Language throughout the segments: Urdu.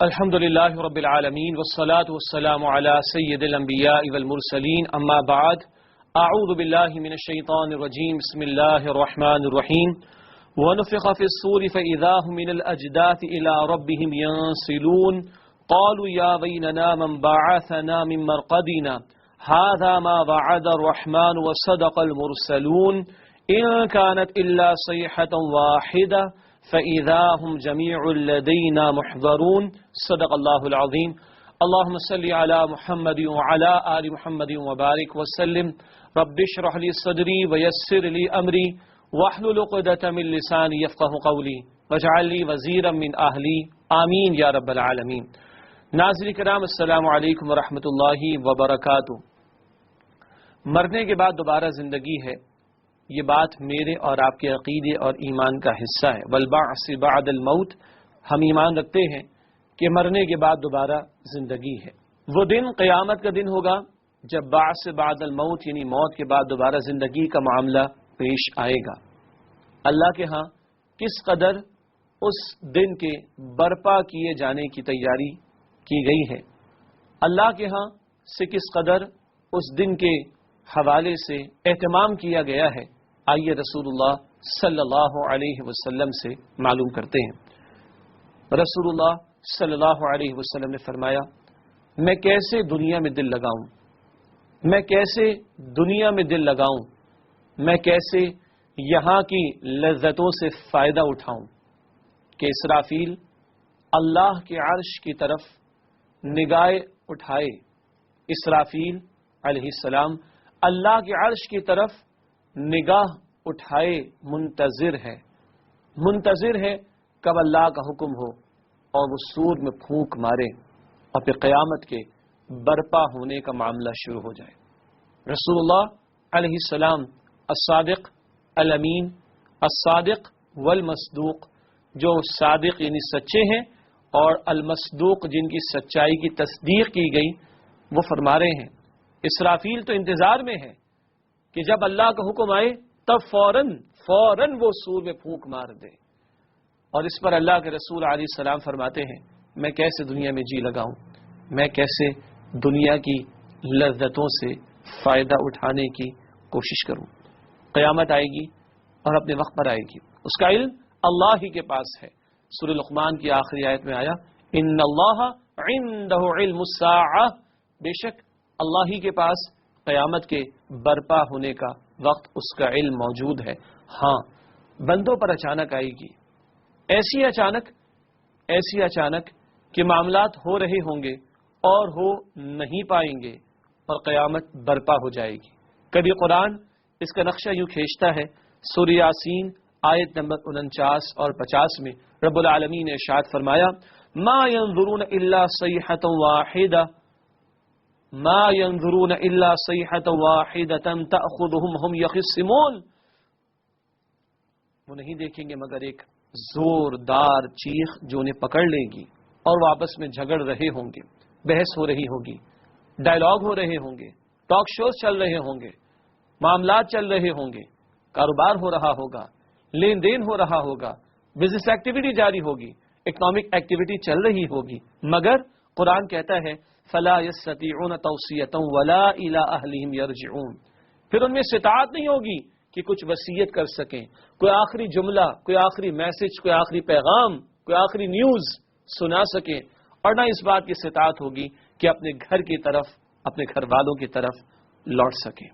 الحمد لله رب العالمين والصلاة والسلام على سيد الأنبياء والمرسلين أما بعد أعوذ بالله من الشيطان الرجيم بسم الله الرحمن الرحيم ونفخ في الصور فإذا هم من الأجداث إلى ربهم ينسلون قالوا يا ويلنا من بعثنا من مرقدنا هذا ما وعد الرحمن وصدق المرسلون إن كانت إلا صيحة واحدة فإذا هم جميع لدينا محضرون صدق الله العظيم اللهم صل على محمد وعلى آل محمد وبارك وسلم رب اشرح لي صدري ويسر لي أمري واحلل عقدة من لساني يفقه قولي واجعل لي وزيرا من أهلي آمين يا رب العالمين. ناظرین کرام السلام علیکم ورحمۃ اللہ وبرکاتہ. مرنے کے بعد دوبارہ زندگی ہے، یہ بات میرے اور آپ کے عقیدے اور ایمان کا حصہ ہے. والبعث بعد الموت، ہم ایمان رکھتے ہیں کہ مرنے کے بعد دوبارہ زندگی ہے. وہ دن قیامت کا دن ہوگا جب بعث بعد الموت یعنی موت کے بعد دوبارہ زندگی کا معاملہ پیش آئے گا. اللہ کے ہاں کس قدر اس دن کے برپا کیے جانے کی تیاری کی گئی ہے، اللہ کے ہاں سے کس قدر اس دن کے حوالے سے اہتمام کیا گیا ہے، آئیے رسول اللہ صلی اللہ علیہ وسلم سے معلوم کرتے ہیں. رسول اللہ صلی اللہ علیہ وسلم نے فرمایا، میں کیسے دنیا میں دل لگاؤں، میں کیسے دنیا میں دل لگاؤں، میں کیسے یہاں کی لذتوں سے فائدہ اٹھاؤں کہ اسرافیل اللہ کے عرش کی طرف نگاہ اٹھائے. اسرافیل علیہ السلام اللہ کے عرش کی طرف نگاہ اٹھائے منتظر ہے کب اللہ کا حکم ہو اور وہ سور میں پھونک مارے اور پھر قیامت کے برپا ہونے کا معاملہ شروع ہو جائے. رسول اللہ علیہ السلام الصادق الامین الصادق والمصدوق، جو صادق یعنی سچے ہیں اور المصدوق جن کی سچائی کی تصدیق کی گئی، وہ فرما رہے ہیں اسرافیل تو انتظار میں ہے کہ جب اللہ کا حکم آئے تب فوراً وہ سور میں پھونک مار دے. اور اس پر اللہ کے رسول علیہ السلام فرماتے ہیں، میں کیسے دنیا میں جی لگاؤں، میں کیسے دنیا کی لذتوں سے فائدہ اٹھانے کی کوشش کروں. قیامت آئے گی اور اپنے وقت پر آئے گی، اس کا علم اللہ ہی کے پاس ہے. سورہ لقمان کی آخری آیت میں آیا، ان اللہ عنده علم الساعہ، بے شک اللہ ہی کے پاس قیامت کے برپا ہونے کا وقت اس کا علم موجود ہے. ہاں، بندوں پر اچانک آئے گی، ایسی اچانک کہ معاملات ہو رہے ہوں گے اور ہو نہیں پائیں گے اور قیامت برپا ہو جائے گی. کبھی قرآن اس کا نقشہ یوں کھینچتا ہے. سورہ یاسین آیت نمبر 49 اور 50 میں رب العالمین نے ارشاد فرمایا، ما ينظرون الا صیحۃ واحدہ ما ينظرون الا صیحۃ واحدۃ تأخذهم هم یخصمون. وہ نہیں دیکھیں گے مگر ایک زوردار چیخ جو انہیں پکڑ لے گی اور وہ آپس میں جھگڑ رہے ہوں گے، بحث ہو رہی ہوگی، ڈائلاگ ہو رہے ہوں گے، ٹاک شوز چل رہے ہوں گے، معاملات چل رہے ہوں گے، کاروبار ہو رہا ہوگا، لین دین ہو رہا ہوگا، بزنس ایکٹیویٹی جاری ہوگی، اکنامک ایکٹیویٹی چل رہی ہوگی، مگر قرآن کہتا ہے فلا يستطيعون توصیۃ ولا الى اہلہم یرجعون. پھر ان میں استطاعت نہیں ہوگی کہ کچھ وصیت کر سکیں، کوئی آخری جملہ، کوئی آخری میسج، کوئی آخری پیغام، کوئی آخری نیوز سنا سکیں، اور نہ اس بات کی استطاعت ہوگی کہ اپنے گھر کی طرف، اپنے گھر والوں کی طرف لوٹ سکیں.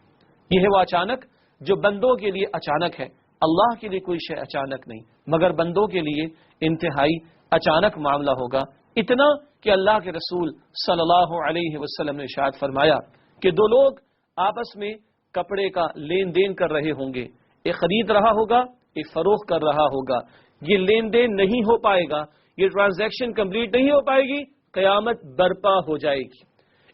یہ ہے وہ اچانک جو بندوں کے لیے اچانک ہے. اللہ کے لیے کوئی شے اچانک نہیں، مگر بندوں کے لیے انتہائی اچانک معاملہ ہوگا. اتنا کہ اللہ کے رسول صلی اللہ علیہ وسلم نے ارشاد فرمایا کہ دو لوگ آپس میں کپڑے کا لین دین کر رہے ہوں گے، ایک خرید رہا ہوگا، ایک فروخت کر رہا ہوگا. یہ لین دین نہیں ہو پائے گا، یہ ٹرانزیکشن کمپلیٹ نہیں ہو پائے گی، قیامت برپا ہو جائے گی.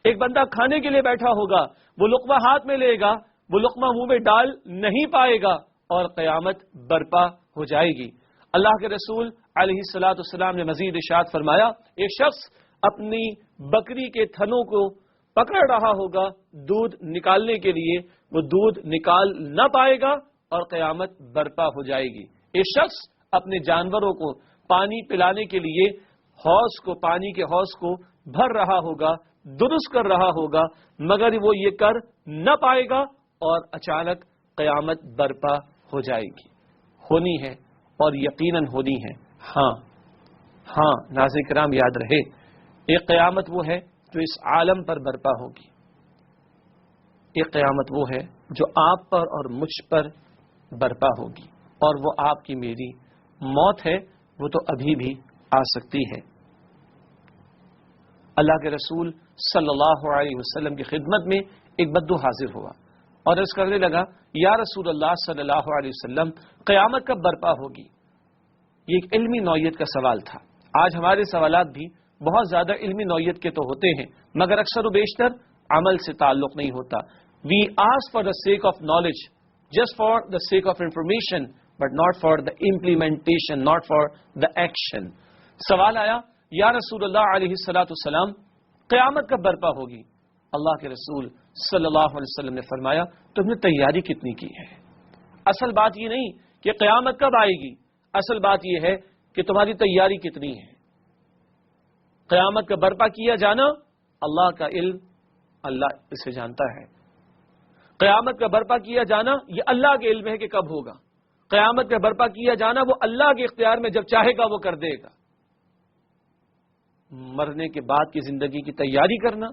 ایک بندہ کھانے کے لیے بیٹھا ہوگا، وہ لقمہ ہاتھ میں لے گا، وہ لقمہ منہ میں ڈال نہیں پائے گا اور قیامت برپا ہو جائے گی. اللہ کے رسول علیہ الصلوۃ والسلام نے مزید ارشاد فرمایا، ایک شخص اپنی بکری کے تھنوں کو پکڑ رہا ہوگا دودھ نکالنے کے لیے، وہ دودھ نکال نہ پائے گا اور قیامت برپا ہو جائے گی. ایک شخص اپنے جانوروں کو پانی پلانے کے لیے حوض کو، پانی کے حوض کو بھر رہا ہوگا، درست کر رہا ہوگا، مگر وہ یہ کر نہ پائے گا اور اچانک قیامت برپا ہو جائے گی، ہونی ہے اور یقیناً ہونی ہے۔ ہاں ناظرین کرام یاد رہے، ایک قیامت وہ ہے جو اس عالم پر برپا ہوگی، ایک قیامت وہ ہے جو آپ پر اور مجھ پر برپا ہوگی، اور وہ آپ کی میری موت ہے، وہ تو ابھی بھی آ سکتی ہے۔ اللہ کے رسول صلی اللہ علیہ وسلم کی خدمت میں ایک بدو حاضر ہوا اور عرض کرنے لگا، یا رسول اللہ صلی اللہ علیہ وسلم، قیامت کب برپا ہوگی؟ یہ ایک علمی نوعیت کا سوال تھا۔ آج ہمارے سوالات بھی بہت زیادہ علمی نوعیت کے تو ہوتے ہیں، مگر اکثر و بیشتر عمل سے تعلق نہیں ہوتا۔ We ask for the sake of knowledge, just for the sake of information, but not for the implementation, not for the action. سوال آیا، یا رسول اللہ علیہ السلام، قیامت کب برپا ہوگی؟ اللہ کے رسول صلی اللہ علیہ وسلم نے فرمایا، تم نے تیاری کتنی کی ہے؟ اصل بات یہ نہیں کہ قیامت کب آئے گی، اصل بات یہ ہے کہ تمہاری تیاری کتنی ہے۔ قیامت کا برپا کیا جانا اللہ کا علم، اللہ اسے جانتا ہے۔ قیامت کا برپا کیا جانا یہ اللہ کے علم ہے کہ کب ہوگا۔ قیامت کا برپا کیا جانا وہ اللہ کے اختیار میں جب چاہے گا وہ کر دے گا۔ مرنے کے بعد کی زندگی کی تیاری کرنا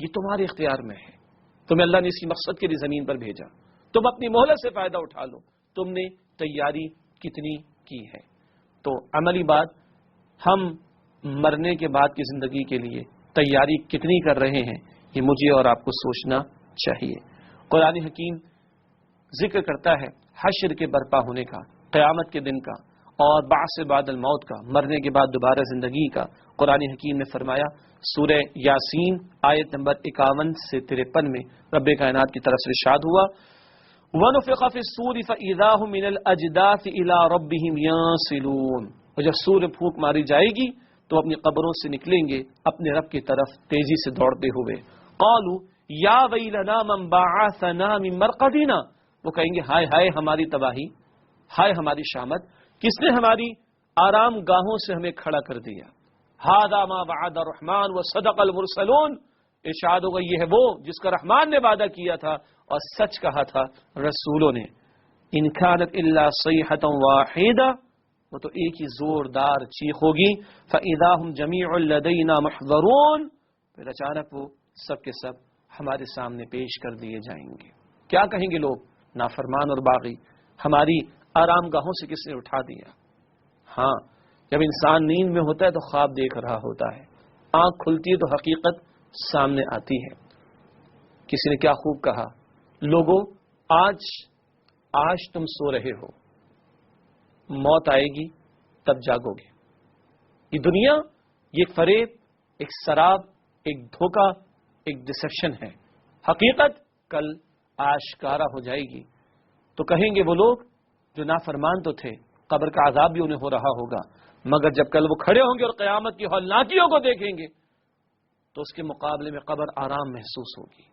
یہ تمہارے اختیار میں ہے، تمہیں اللہ نے اسی مقصد کے لیے زمین پر بھیجا، تم اپنی مہلت سے فائدہ اٹھا لو، تم نے تیاری کتنی کی ہے۔ تو عملی بات، ہم مرنے کے بعد کی زندگی کے لیے تیاری کتنی کر رہے ہیں، یہ مجھے اور آپ کو سوچنا چاہیے۔ قرآن حکیم ذکر کرتا ہے حشر کے برپا ہونے کا، قیامت کے دن کا، اور بعث بعد الموت کا، مرنے کے بعد دوبارہ زندگی کا۔ قرآن حکیم نے فرمایا سورہ یاسین آیت نمبر 51 سے 53 میں رب کائنات کی طرف سے ارشاد ہوا، وَنُفِخَ فِي الصُّورِ فَإِذَا هُم مِنَ الْأَجْدَاثِ إِلَىٰ رَبِّهِمْ يَنسِلُونَ۔ اور جب سور پھونک ماری جائے گی تو اپنی قبروں سے نکلیں گے اپنے رب کی طرف تیزی سے دوڑتے ہوئے۔ قالوا یا ویلنا من بعثنا من مرقدنا، وہ کہیں گے ہائے ہائے ہماری تباہی، ہائے ہماری شامت، کس نے ہماری آرام گاہوں سے ہمیں کھڑا کر دیا۔ ھذا ما وعد الرحمن وصدق المرسلون، ارشاد ہوگا یہ ہے وہ جس کا رحمان نے وعدہ کیا تھا اور سچ کہا تھا رسولوں نے۔ ان كانت الا صيحة واحدة، وہ تو ایک ہی زوردار چیخ ہوگی، فاذا هم جميع لدينا محضرون، پھر اچانک وہ سب کے سب ہمارے سامنے پیش کر دیے جائیں گے۔ کیا کہیں گے لوگ؟ نافرمان اور باغی، ہماری آرام گاہوں سے کس نے اٹھا دیا؟ ہاں، جب انسان نیند میں ہوتا ہے تو خواب دیکھ رہا ہوتا ہے، آنکھ کھلتی ہے تو حقیقت سامنے آتی ہے۔ کسی نے کیا خوب کہا، لوگوں آج تم سو رہے ہو، موت آئے گی تب جاگو گے۔ یہ دنیا یہ ایک فریب، ایک سراب، ایک دھوکہ، ایک ڈسیپشن ہے۔ حقیقت کل آشکارا ہو جائے گی۔ تو کہیں گے وہ لوگ جو نافرمان تو تھے، قبر کا عذاب بھی انہیں ہو رہا ہوگا، مگر جب کل وہ کھڑے ہوں گے اور قیامت کی ہولناکیوں کو دیکھیں گے تو اس کے مقابلے میں قبر آرام محسوس ہوگی۔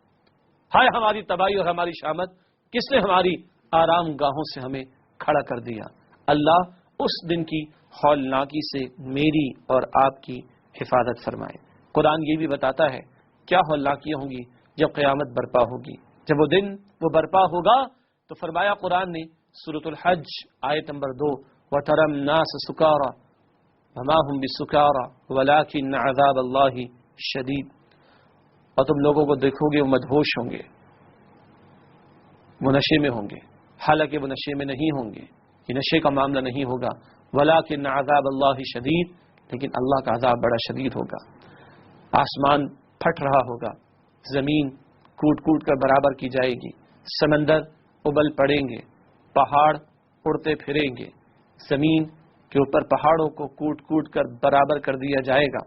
ہائے ہماری تباہی اور ہماری شامت، کس نے ہماری آرام گاہوں سے ہمیں کھڑا کر دیا۔ اللہ اس دن کی ہولناکی سے میری اور آپ کی حفاظت فرمائے۔ قرآن یہ بھی بتاتا ہے کیا ہولناکیاں ہوں گی جب قیامت برپا ہوگی۔ جب وہ دن وہ برپا ہوگا تو فرمایا قرآن نے سورۃ الحج آیت نمبر 2، وَتَرَى النَّاسَ سُكَارَى وَمَا هُمْ بِسُكَارَى وَلَكِنَّ عَذَابَ اللَّهِ شَدِيدٌ، اور تم لوگوں کو دیکھو گے وہ مدہوش ہوں گے، وہ نشے میں ہوں گے، حالانکہ وہ نشے میں نہیں ہوں گے، یہ نشے کا معاملہ نہیں ہوگا۔ وَلَكِنَّ عَذَابَ اللَّهِ شَدِيدٌ، لیکن اللہ کا عذاب بڑا شدید ہوگا۔ آسمان پھٹ رہا ہوگا، زمین کوٹ کوٹ کر برابر کی جائے گی، سمندر ابل پڑیں گے، پہاڑ اڑتے پھریں گے، زمین کے اوپر پہاڑوں کو کوٹ کوٹ کر برابر کر دیا جائے گا۔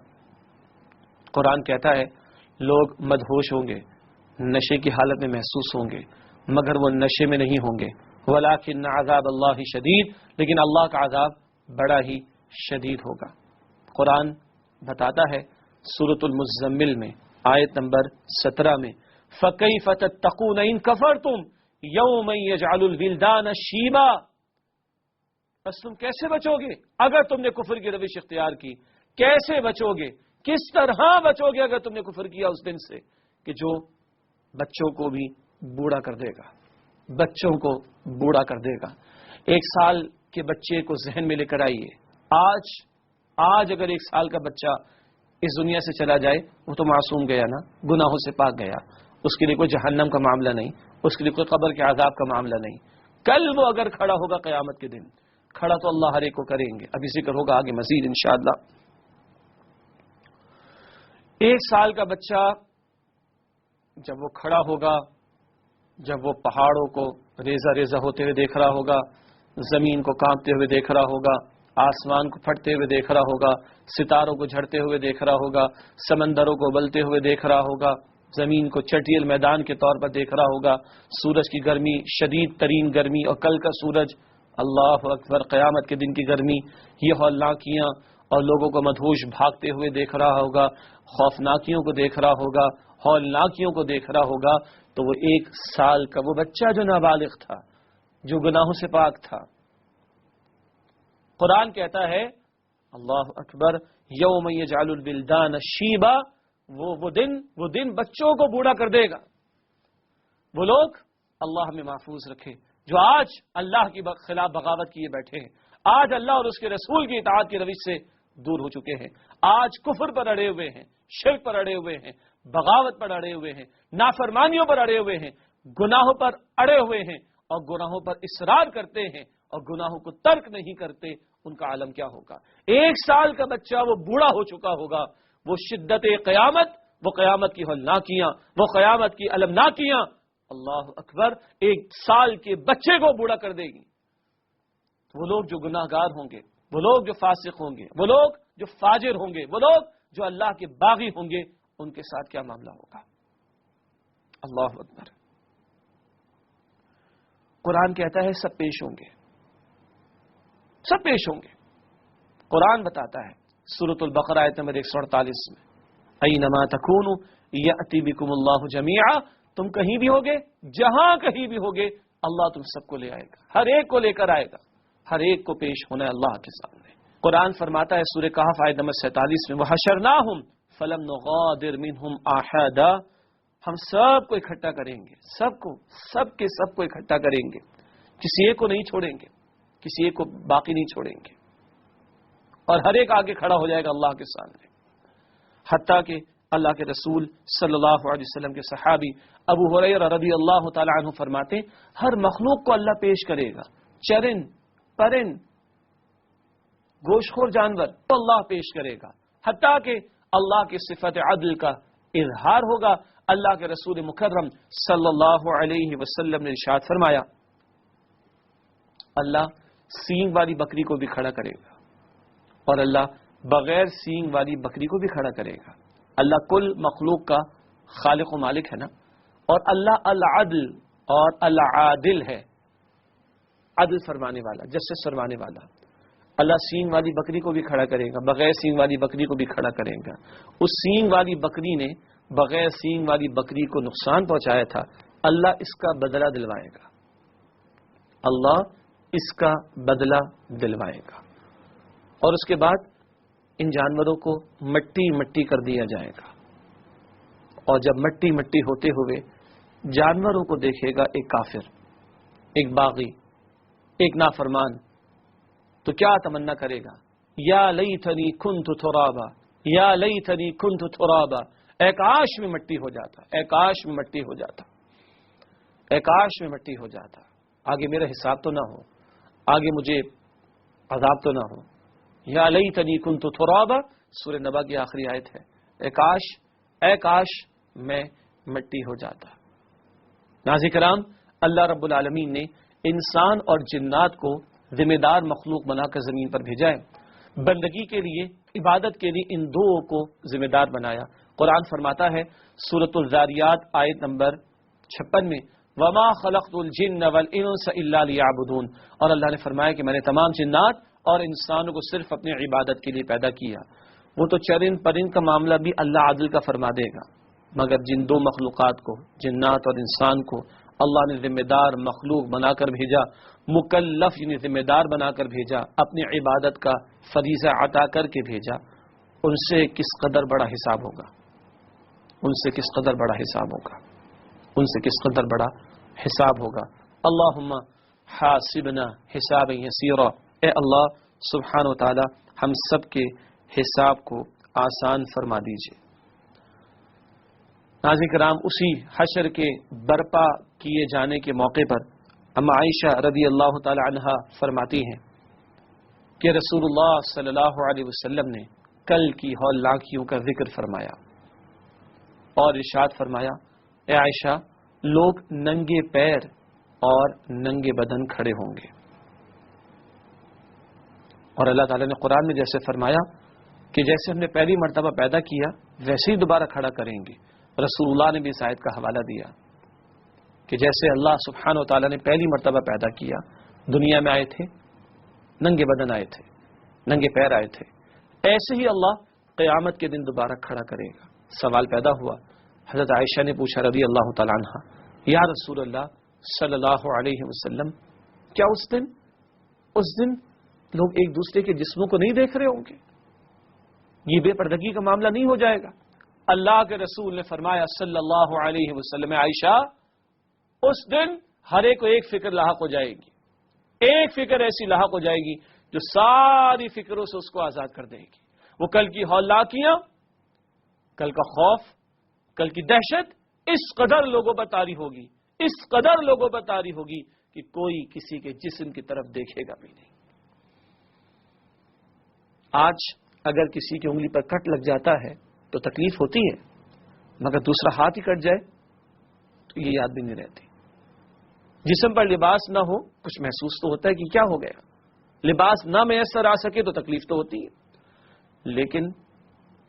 قرآن کہتا ہے لوگ مدہوش ہوں گے، نشے کی حالت میں محسوس ہوں گے، مگر وہ نشے میں نہیں ہوں گے۔ وَلَكِنَّ عَذَابَ اللَّهِ شَدِيدٌ، لیکن اللہ کا عذاب بڑا ہی شدید ہوگا۔ قرآن بتاتا ہے سورۃ المزمل میں آیت نمبر 17 میں، فَكَيْفَ تَتَّقُونَ إِن كَفَرْتُمْ يَوْمًا يَجْعَلُ الْوِلْدَانَ شِيبًا، بس تم کیسے بچو گے اگر تم نے کفر کی روش اختیار کی، کیسے بچو گے، کس طرح بچو گے اگر تم نے کفر کیا اس دن سے کہ جو بچوں کو بھی بوڑھا کر دے گا، بچوں کو بوڑھا کر دے گا۔ 1 سال کے بچے کو ذہن میں لے کر آئیے، آج اگر 1 سال کا بچہ اس دنیا سے چلا جائے وہ تو معصوم گیا نا، گناہوں سے پاک گیا، اس کے لیے کوئی جہنم کا معاملہ نہیں، اس کے لیے کوئی قبر کے عذاب کا معاملہ نہیں۔ کل وہ اگر کھڑا ہوگا قیامت کے دن، کھڑا تو اللہ ہر ایک کو کریں گے، ابھی ذکر ہوگا آگے مزید انشاءاللہ۔ 1 سال کا بچہ جب وہ کھڑا ہوگا، جب وہ پہاڑوں کو ریزہ ریزہ ہوتے ہوئے دیکھ رہا ہوگا، زمین کو کانپتے ہوئے دیکھ رہا ہوگا، آسمان کو پھٹتے ہوئے دیکھ رہا ہوگا، ستاروں کو جھڑتے ہوئے دیکھ رہا ہوگا، سمندروں کو ابلتے ہوئے دیکھ رہا ہوگا، زمین کو چٹیل میدان کے طور پر دیکھ رہا ہوگا، سورج کی گرمی، شدید ترین گرمی، اور کل کا سورج، اللہ اکبر، قیامت کے دن کی گرمی، یہ ہولناکیاں، اور لوگوں کو مدہوش بھاگتے ہوئے دیکھ رہا ہوگا، خوفناکیوں کو دیکھ رہا ہوگا، ہولناکیوں کو دیکھ رہا ہوگا، تو وہ 1 سال کا وہ بچہ جو نابالغ تھا، جو گناہوں سے پاک تھا، قرآن کہتا ہے اللہ اکبر، یوم یجعل الولدان شیبا، وہ دن بچوں کو بوڑھا کر دے گا۔ وہ لوگ اللہ ہمیں محفوظ رکھے جو آج اللہ کی خلاف بغاوت کیے بیٹھے ہیں، آج اللہ اور اس کے رسول کی اطاعت کی روش سے دور ہو چکے ہیں، آج کفر پر اڑے ہوئے ہیں، شرک پر اڑے ہوئے ہیں، بغاوت پر اڑے ہوئے ہیں، نافرمانیوں پر اڑے ہوئے ہیں، گناہوں پر اڑے ہوئے ہیں، اور گناہوں پر اصرار کرتے ہیں اور گناہوں کو ترک نہیں کرتے، ان کا عالم کیا ہوگا؟ 1 سال کا بچہ وہ بوڑھا ہو چکا ہوگا، وہ شدت قیامت، وہ قیامت کی ہولناکیاں، وہ قیامت کی المناکیاں، اللہ اکبر، 1 سال کے بچے کو بوڑھا کر دے گی۔ وہ لوگ جو گناہ گار ہوں گے، وہ لوگ جو فاسق ہوں گے، وہ لوگ جو فاجر ہوں گے، وہ لوگ جو اللہ کے باغی ہوں گے، ان کے ساتھ کیا معاملہ ہوگا؟ اللہ اکبر۔ قرآن کہتا ہے سب پیش ہوں گے، سب پیش ہوں گے۔ قرآن بتاتا ہے سورۃ البقرہ آیت نمبر 148 میں، اینما تکونوا یأتی بکم اللہ جمیعا، تم کہیں بھی ہوگے، جہاں کہیں بھی ہوگے، اللہ تم سب کو لے آئے گا، ہر ایک کو لے کر آئے گا، ہر ایک کو پیش ہونا ہے اللہ کے سامنے۔ قرآن فرماتا ہے سورہ کہف آیت نمبر 47 میں، وحشرناہم فلم نغادر منہم احدا، ہم سب کو اکٹھا کریں گے، سب کو اکٹھا کریں گے، کسی ایک کو نہیں چھوڑیں گے، کسی ایک کو باقی نہیں چھوڑیں گے، اور ہر ایک آگے کھڑا ہو جائے گا اللہ کے سامنے۔ حتیٰ کہ اللہ کے رسول صلی اللہ علیہ وسلم کے صحابی ابو ہریرہ رضی اللہ تعالی عنہ فرماتے ہیں ہر مخلوق کو اللہ پیش کرے گا، چرند، پرند، گوشت خور جانور تو اللہ پیش کرے گا، حتیٰ کہ اللہ کی صفت عدل کا اظہار ہوگا۔ اللہ کے رسول مکرم صلی اللہ علیہ وسلم نے ارشاد فرمایا، اللہ سینگ والی بکری کو بھی کھڑا کرے گا، اور اللہ بغیر سینگ والی بکری کو بھی کھڑا کرے گا۔ اللہ کل مخلوق کا خالق و مالک ہے نا، اور اللہ العدل اور العادل ہے، عدل فرمانے والا، جسٹس فرمانے والا۔ اللہ سینگ والی بکری کو بھی کھڑا کرے گا، بغیر سینگ والی بکری کو بھی کھڑا کرے گا۔ اس سینگ والی بکری نے بغیر سینگ والی بکری کو نقصان پہنچایا تھا، اللہ اس کا بدلہ دلوائے گا، اللہ اس کا بدلہ دلوائے گا، اور اس کے بعد ان جانوروں کو مٹی مٹی کر دیا جائے گا، اور جب مٹی مٹی ہوتے ہوئے جانوروں کو دیکھے گا ایک کافر، ایک باغی، ایک نافرمان، تو کیا تمنا کرے گا؟ یا لیتنی کنت ترابا، یا لیتنی کنت ترابا، اے کاش میں مٹی ہو جاتا، اے کاش میں مٹی ہو جاتا، اے کاش میں مٹی ہو جاتا، آگے میرا حساب تو نہ ہو، آگے مجھے عذاب تو نہ ہو۔ یا لیتنی کنت ترابا سورہ نبا کی آخری آیت ہے، اے کاش میں مٹی ہو جاتا۔ ناظرین کرام، اللہ رب العالمین نے انسان اور جنات کو ذمہ دار مخلوق بنا کر زمین پر بھیجا ہے، بندگی کے لیے، عبادت کے لیے ان دو کو ذمہ دار بنایا۔ قرآن فرماتا ہے سورۃ الذاریات آیت نمبر 56 میں، وما خلقت الجن والانس الا لیعبدون، اور اللہ نے فرمایا کہ میں نے تمام جنات اور انسانوں کو صرف اپنی عبادت کے لیے پیدا کیا۔ وہ تو چرند پرند کا معاملہ بھی اللہ عدل کا فرما دے گا، مگر جن دو مخلوقات کو، جنات اور انسان کو، اللہ نے ذمہ دار مخلوق بنا کر بھیجا، مکلف یعنی ذمہ دار بنا کر بھیجا، اپنی عبادت کا فریضہ عطا کر کے بھیجا، ان سے کس قدر بڑا حساب ہوگا، ان سے کس قدر بڑا حساب ہوگا، ان سے کس قدر بڑا حساب ہوگا۔ اللہم حاسبنا حسابا یسیرا، اے اللہ سبحانہ و تعالی ہم سب کے حساب کو آسان فرما دیجئے۔ ناظرین کرام، اسی حشر کے برپا کیے جانے کے موقع پر اما عائشہ رضی اللہ تعالی عنہا فرماتی ہیں کہ رسول اللہ صلی اللہ علیہ وسلم نے کل کی ہولناکیوں کا ذکر فرمایا اور ارشاد فرمایا، اے عائشہ لوگ ننگے پیر اور ننگے بدن کھڑے ہوں گے، اور اللہ تعالیٰ نے قرآن میں جیسے فرمایا کہ جیسے ہم نے پہلی مرتبہ پیدا کیا ویسے ہی دوبارہ کھڑا کریں گے، رسول اللہ نے بھی اس آیت کا حوالہ دیا کہ جیسے اللہ سبحانہ و تعالیٰ نے پہلی مرتبہ پیدا کیا، دنیا میں آئے تھے ننگے بدن آئے تھے، ننگے پیر آئے تھے، ایسے ہی اللہ قیامت کے دن دوبارہ کھڑا کرے گا۔ سوال پیدا ہوا، حضرت عائشہ نے پوچھا رضی اللہ تعالیٰ عنہ، یا رسول اللہ صلی اللہ علیہ وسلم، کیا اس دن لوگ ایک دوسرے کے جسموں کو نہیں دیکھ رہے ہوں گے؟ یہ بے پردگی کا معاملہ نہیں ہو جائے گا؟ اللہ کے رسول نے فرمایا صلی اللہ علیہ وسلم، عائشہ اس دن ہر ایک کو ایک فکر لاحق ہو جائے گی، ایک فکر ایسی لاحق ہو جائے گی جو ساری فکروں سے اس کو آزاد کر دے گی۔ وہ کل کی ہولناکیاں، کل کا خوف، کل کی دہشت اس قدر لوگوں پر طاری ہوگی، اس قدر لوگوں پر طاری ہوگی کہ کوئی کسی کے جسم کی طرف دیکھے گا بھی نہیں۔ آج اگر کسی کی انگلی پر کٹ لگ جاتا ہے تو تکلیف ہوتی ہے، مگر دوسرا ہاتھ ہی کٹ جائے تو یہ یاد بھی نہیں رہتی۔ جسم پر لباس نہ ہو کچھ محسوس تو ہوتا ہے کہ کیا ہو گیا، لباس نہ میسر آ سکے تو تکلیف تو ہوتی ہے، لیکن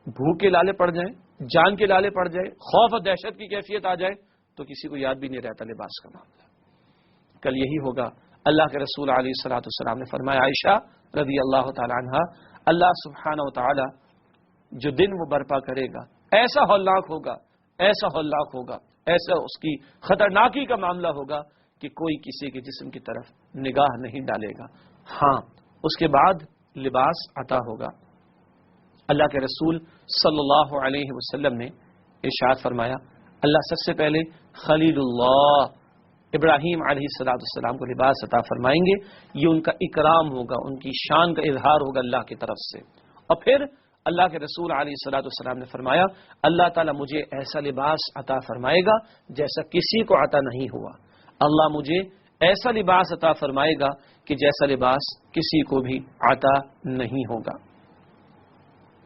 بھوک کے لالے پڑ جائیں، جان کے لالے پڑ جائے، خوف اور دہشت کی کیفیت آ جائے تو کسی کو یاد بھی نہیں رہتا لباس کا معاملہ۔ کل یہی ہوگا۔ اللہ کے رسول علیہ الصلوۃ والسلام نے فرمایا، عائشہ رضی اللہ تعالی عنہا، اللہ سبحانہ و تعالی جو دن وہ برپا کرے گا ایسا ہولناک ہوگا، ایسا ہولناک ہوگا، ایسا اس کی خطرناکی کا معاملہ ہوگا کہ کوئی کسی کے جسم کی طرف نگاہ نہیں ڈالے گا۔ ہاں اس کے بعد لباس عطا ہوگا۔ اللہ کے رسول صلی اللہ علیہ وسلم نے ارشاد فرمایا، اللہ سب سے پہلے خلیل اللہ ابراہیم علیہ السلام کو لباس عطا فرمائیں گے، یہ ان کا اکرام ہوگا، ان کی شان کا اظہار ہوگا اللہ کی طرف سے۔ اور پھر اللہ کے رسول علیہ السلام نے فرمایا، اللہ تعالیٰ مجھے ایسا لباس عطا فرمائے گا جیسا کسی کو عطا نہیں ہوا، اللہ مجھے ایسا لباس عطا فرمائے گا کہ جیسا لباس کسی کو بھی عطا نہیں ہوگا۔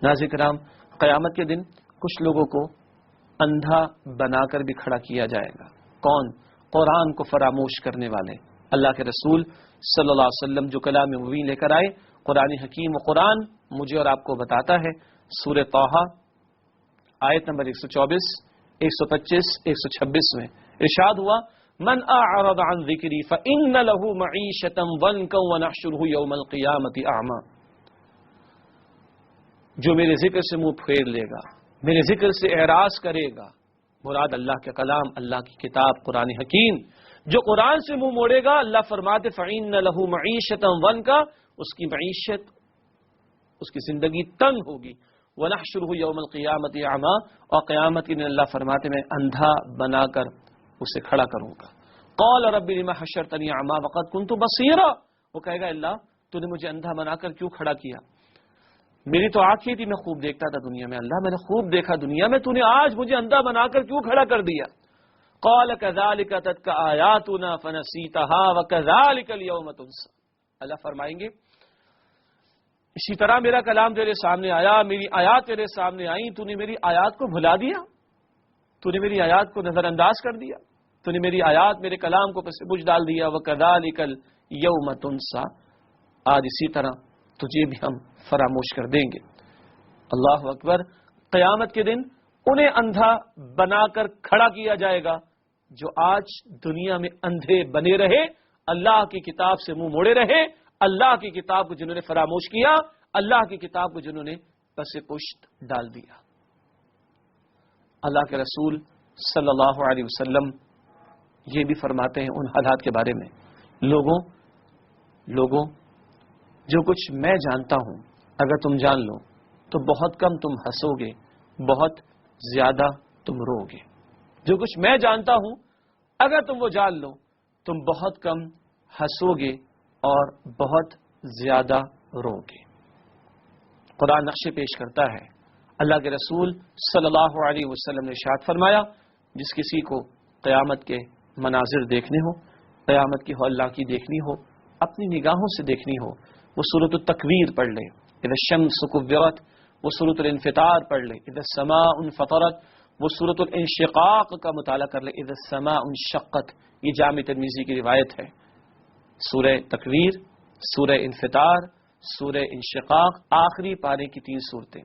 ناظرین کرام، قیامت کے دن کچھ لوگوں کو اندھا بنا کر بھی کھڑا کیا جائے گا۔ کون؟ قرآن کو فراموش کرنے والے۔ اللہ کے رسول صلی اللہ علیہ وسلم جو کلام مبین لے کر آئے، قرآن حکیم و قرآن مجھے اور آپ کو بتاتا ہے، سورہ طٰہٰ آیت نمبر 124، 125، 126 میں ارشاد ہوا، من اعرض عن ذکری فإن له معیشة ضنکا ونحشره یوم القیامة اعمی، جو میرے ذکر سے منہ پھیر لے گا، میرے ذکر سے اعراض کرے گا، مراد اللہ کے کلام، اللہ کی کتاب قرآن حکیم، جو قرآن سے منہ موڑے گا، اللہ فرماتے فإن له معیشة ضنکا، اس کی معیشت، اس کی زندگی تنگ ہوگی، وَنَحْشُرُهُ يَوْمَ الْقِيَامَةِ أَعْمَىٰ، اور قیامت کے دن اللہ فرماتے میں اندھا بنا کر اسے کھڑا کروں گا۔ قَالَ رَبِّ لِمَ حَشَّرْتَنِي أَعْمَىٰ وَقَدْ كُنتُ بَصِيرًا، وہ کہے گا اللہ تو نے مجھے اندھا بنا کر کیوں کھڑا کیا؟ میری تو آنکھیں تھی، میں خوب دیکھتا تھا دنیا میں، اللہ میں نے خوب دیکھا دنیا میں، تو نے آج مجھے اندھا بنا کر کیوں کھڑا کر دیا؟ قَالَ كَذَٰلِكَ أَتَتْكَ آيَاتُنَا فَنَسِيتَهَا وَكَذَٰلِكَ الْيَوْمَ تُنسَىٰ، اللہ فرمائیں گے اسی طرح میرا کلام تیرے سامنے آیا، میری آیات تیرے سامنے آئیں، تو نے میری آیات کو بھلا دیا، تو نے میری آیات کو نظر انداز کر دیا، تو نے میری آیات، میرے کلام کو پس پوچھ ڈال دیا۔ وَكَذَٰلِكَ الْيَوْمَ تُنسَىٰ، آج اسی طرح تجھے بھی ہم فراموش کر دیں گے۔ اللہ اکبر۔ قیامت کے دن انہیں اندھا بنا کر کھڑا کیا جائے گا جو آج دنیا میں اندھے بنے رہے، اللہ کی کتاب سے منہ موڑے رہے، اللہ کی کتاب کو جنہوں نے فراموش کیا، اللہ کی کتاب کو جنہوں نے پس پشت ڈال دیا۔ اللہ کے رسول صلی اللہ علیہ وسلم یہ بھی فرماتے ہیں ان حالات کے بارے میں، لوگوں جو کچھ میں جانتا ہوں اگر تم جان لو تو بہت کم تم ہنسو گے، بہت زیادہ تم رو گے۔ جو کچھ میں جانتا ہوں اگر تم وہ جان لو، تم بہت کم ہنسو گے اور بہت زیادہ رو گے۔ قرآن نقشے پیش کرتا ہے، اللہ کے رسول صلی اللہ علیہ وسلم نے ارشاد فرمایا، جس کسی کو قیامت کے مناظر دیکھنے ہو، قیامت کی ہولناکی دیکھنی ہو، اپنی نگاہوں سے دیکھنی ہو، وہ سورۃ التکویر پڑھ لے، اذا الشمس کورت، وہ سورۃ الانفطار پڑھ لے، اذا السماء انفطرت، وہ سورۃ الانشقاق کا مطالعہ کر لے، اذا السماء انشقت۔ یہ جامع ترمذی کی روایت ہے۔ سورہ تکویر، سورہ انفطار، سورہ انشقاق، آخری پارے کی 3 صورتیں۔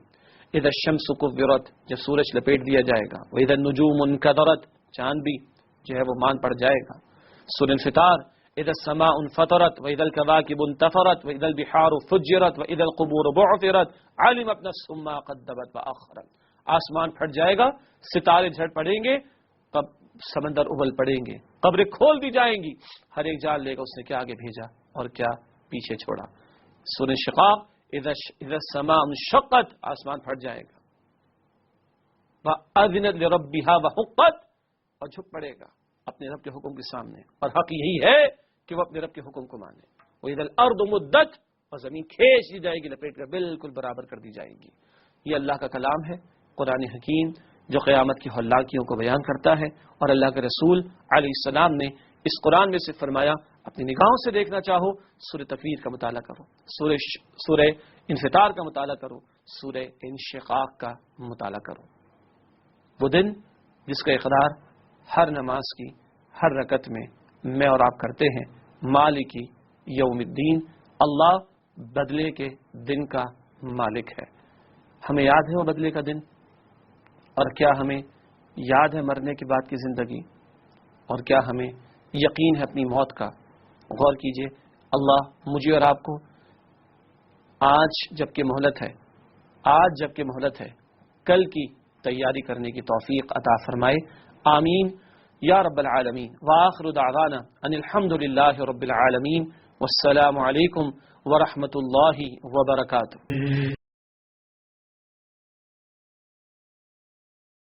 اذا الشمس کورت، جب سورج لپیٹ دیا جائے گا، واذا النجوم انکدرت، چاند بھی جو ہے وہ مان پڑ جائے گا۔ سورہ انفطار، اذا السماء انفطرت واذا الكواكب انتثرت واذا البحار فجرت واذا القبور بعثرت علمت نفس ما قدمت واخرت۔ آسمان پھٹ جائے گا، ستارے جھڑ پڑیں گے، سمندر ابل پڑیں گے، قبریں کھول دی جائیں گی، ہر ایک جان لے گا اس نے کیا آگے بھیجا اور کیا پیچھے چھوڑا۔ سورہ انشقاق، اذا السماء انشقت، آسمان پھٹ جائے گا، وَأَذِنَتْ لِرَبِّهَا وَحُقَّتْ، اور جھک پڑے گا اپنے رب کے حکم کے سامنے، اور حق یہی ہے کہ وہ اپنے رب کے حکم کو مانے۔ وَإِذَا الْأَرْضُ مُدَّتْ، اور زمین کھینچ دی جائے گی، لپیٹ کر بالکل برابر کر دی جائے گی۔ یہ اللہ کا کلام ہے، قرآن حکیم، جو قیامت کی ہولناکیوں کو بیان کرتا ہے، اور اللہ کے رسول علیہ السلام نے اس قرآن میں سے فرمایا، اپنی نگاہوں سے دیکھنا چاہو سورہ تکویر کا مطالعہ کرو، سورہ انفطار کا مطالعہ کرو، سورہ انشقاق کا مطالعہ کرو۔ وہ دن جس کا اقرار ہر نماز کی ہر رکعت میں اور آپ کرتے ہیں، مالک یوم الدین، اللہ بدلے کے دن کا مالک ہے۔ ہمیں یاد ہے وہ بدلے کا دن، اور کیا ہمیں یاد ہے مرنے کے بعد کی زندگی، اور کیا ہمیں یقین ہے اپنی موت کا؟ غور کیجئے، اللہ مجھے اور آپ کو آج جبکہ مہلت ہے کل کی تیاری کرنے کی توفیق عطا فرمائے، آمین یا رب العالمین۔ وآخر دعوانا ان الحمد للہ رب العالمین، والسلام علیکم ورحمۃ اللہ وبرکاتہ۔